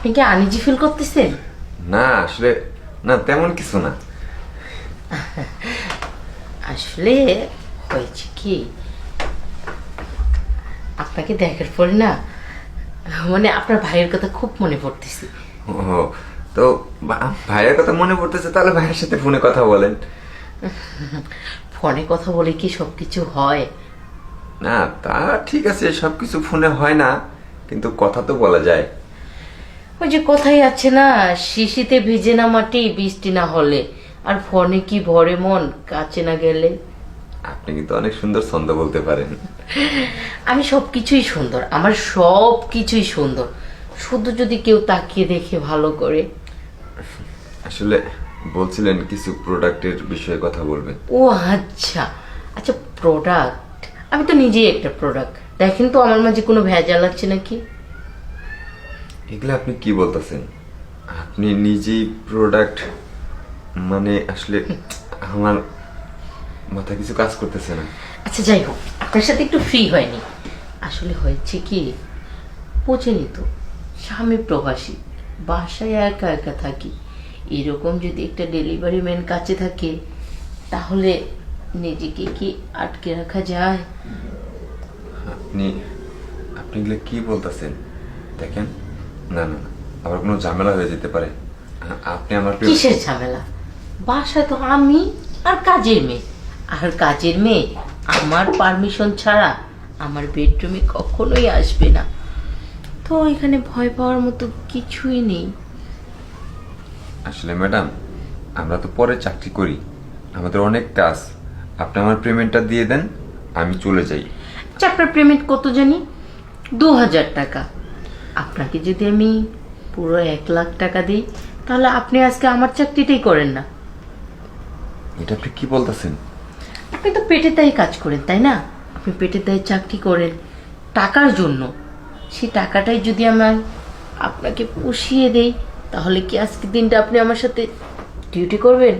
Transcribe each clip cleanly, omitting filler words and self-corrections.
আপনি কি uneasy feel করতেছেন? না আসলে না, তেমন কিছু না। আসলে হয়েছে কি, আপনাকে দেখার পরে না মানে আপনার ভাইয়ের কথা খুব মনে পড়তেছে। ও, তো ভাইয়ের কথা মনে পড়তেছে, তাহলে ভাইয়ের সাথে ফোনে কথা বলেন। ফোনে কথা বলে কি সবকিছু হয়? না তা ঠিক আছে, সবকিছু ফোনে হয় না, কিন্তু কথা তো বলা যায়। ওই যে কথাই আছে না, শিশিতে ভিজে না মাটি বৃষ্টি না হলে, আর ফোনে কি ভরে মন কাছে না গেলে। আপনি কিন্তু অনেক সুন্দর ছন্দ বলতে পারেন। আমি সবকিছুই সুন্দর, আমার সব কিছুই সুন্দর, শুধু যদি কেউ তাকিয়ে দেখে ভালো করে। আসলে বলছিলেন কিছু প্রোডাক্টের বিষয়ে কথা বলবেন। ও আচ্ছা, আচ্ছা প্রোডাক্ট, আমি তো নিজেই একটা প্রোডাক্ট। দেখেন তো আমার মাঝে কোনো ভেজাল আছে নাকি? এগুলো আপনি কি বলতেছেন? আপনি নিজেই প্রোডাক্ট মানে আসলে আমার মাথা কিছু কাজ করতেছে না। আচ্ছা যাই হোক, আপনার সাথে একটু ফ্রি হয়নি। আসলে হয়েছে কি, বোঝেনি তো, স্বামী প্রবাসী, বাসায় একা একা থাকি। এরকম যদি একটা ডেলিভারি ম্যান কাছে থাকে, তাহলে নিজেকে কি আটকে রাখা যায়? আপনি আপনি এগুলো কি বলতেছেন? দেখেন, না না না, আবার কোনো ঝামেলা হয়ে যেতে পারে। আপনি আমার কিসের ঝামেলা? বাসায় তো আমি আর কাজের মেয়ে, আর কাজের মেয়ে আমার পারমিশন ছাড়া আমার বেডরুমে কখনোই আসবে না। তো এখানে ভয় পাওয়ার মতো কিছুই নেই। আসলে ম্যাডাম, আমরা তো পরে চাকরি করি, আমাদের অনেক কাজ। আপনি আমার পেমেন্টটা দিয়ে দেন, আমি চলে যাই। আচ্ছা আপনার পেমেন্ট কত জানি? 2000 টাকা। আপনাকে যদি আমি পুরো 1 লাখ টাকা দিই, তাহলে আপনি আজকে আমার চাকরিটাই করেন না। এটা আপনি কি বলতেছেন? আপনি তো পেটের দায়ে কাজ করেন, তাই না? আপনি পেটের দায়ে চাকরি করেন টাকার জন্য। সেই টাকাটাই যদি আমার আপনাকে পুষিয়ে দেই, তাহলে কি আজকের দিনটা আপনি আমার সাথে ডিউটি করবেন?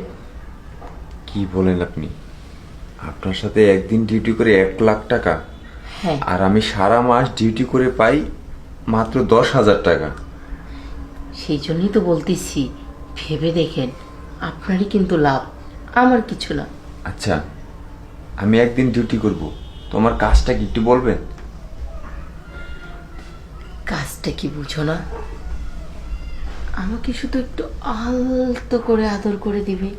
কি বলেন আপনি? আপনার সাথে একদিন ডিউটি করে 1 লাখ টাকা? হ্যাঁ। আর আমি সারা মাস ডিউটি করে পাই মাত্র 10,000 টাকা। সেই জন্যই তো বলতেছি, ভেবে দেখেন, আপনারই কিন্তু লাভ, আমার কিছু না। আচ্ছা, আমি একদিন ডিউটি করব, তোমার কাজটা কি একটু বলবেন? কাজটা কি বুঝো না? আমাকে শুধু একটু আলতো করে আদর করে দিবে।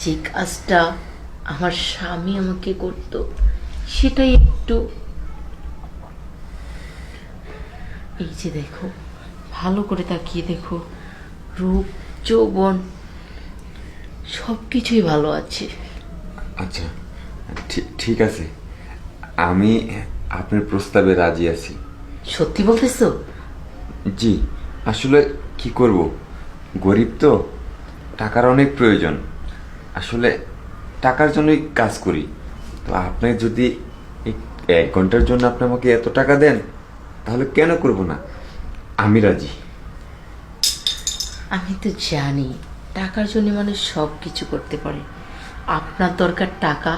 যে কাজটা আমার স্বামী আমাকে করতো, সেটাই একটু। এই যে দেখো, ভালো করে তাকিয়ে দেখো, রূপ, যৌবন সব কিছুই ভালো আছে। আচ্ছা, ঠিক আছে, আমি আপনার প্রস্তাবে রাজি আছি। সত্যি বলতেছো? জি, আসলে কি করব, গরিব তো, টাকার অনেক প্রয়োজন। আসলে টাকার জন্যই কাজ করি। তো আপনি যদি 1 ঘন্টার জন্য আপনি আমাকে এত টাকা দেন, তাহলে কেন করব না, আমি রাজি। আমি তো জানি টাকার জন্য মানুষ সব কিছু করতে পারে। আপনার দরকার টাকা,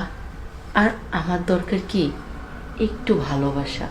আর আমার দরকার কি একটু ভালোবাসা।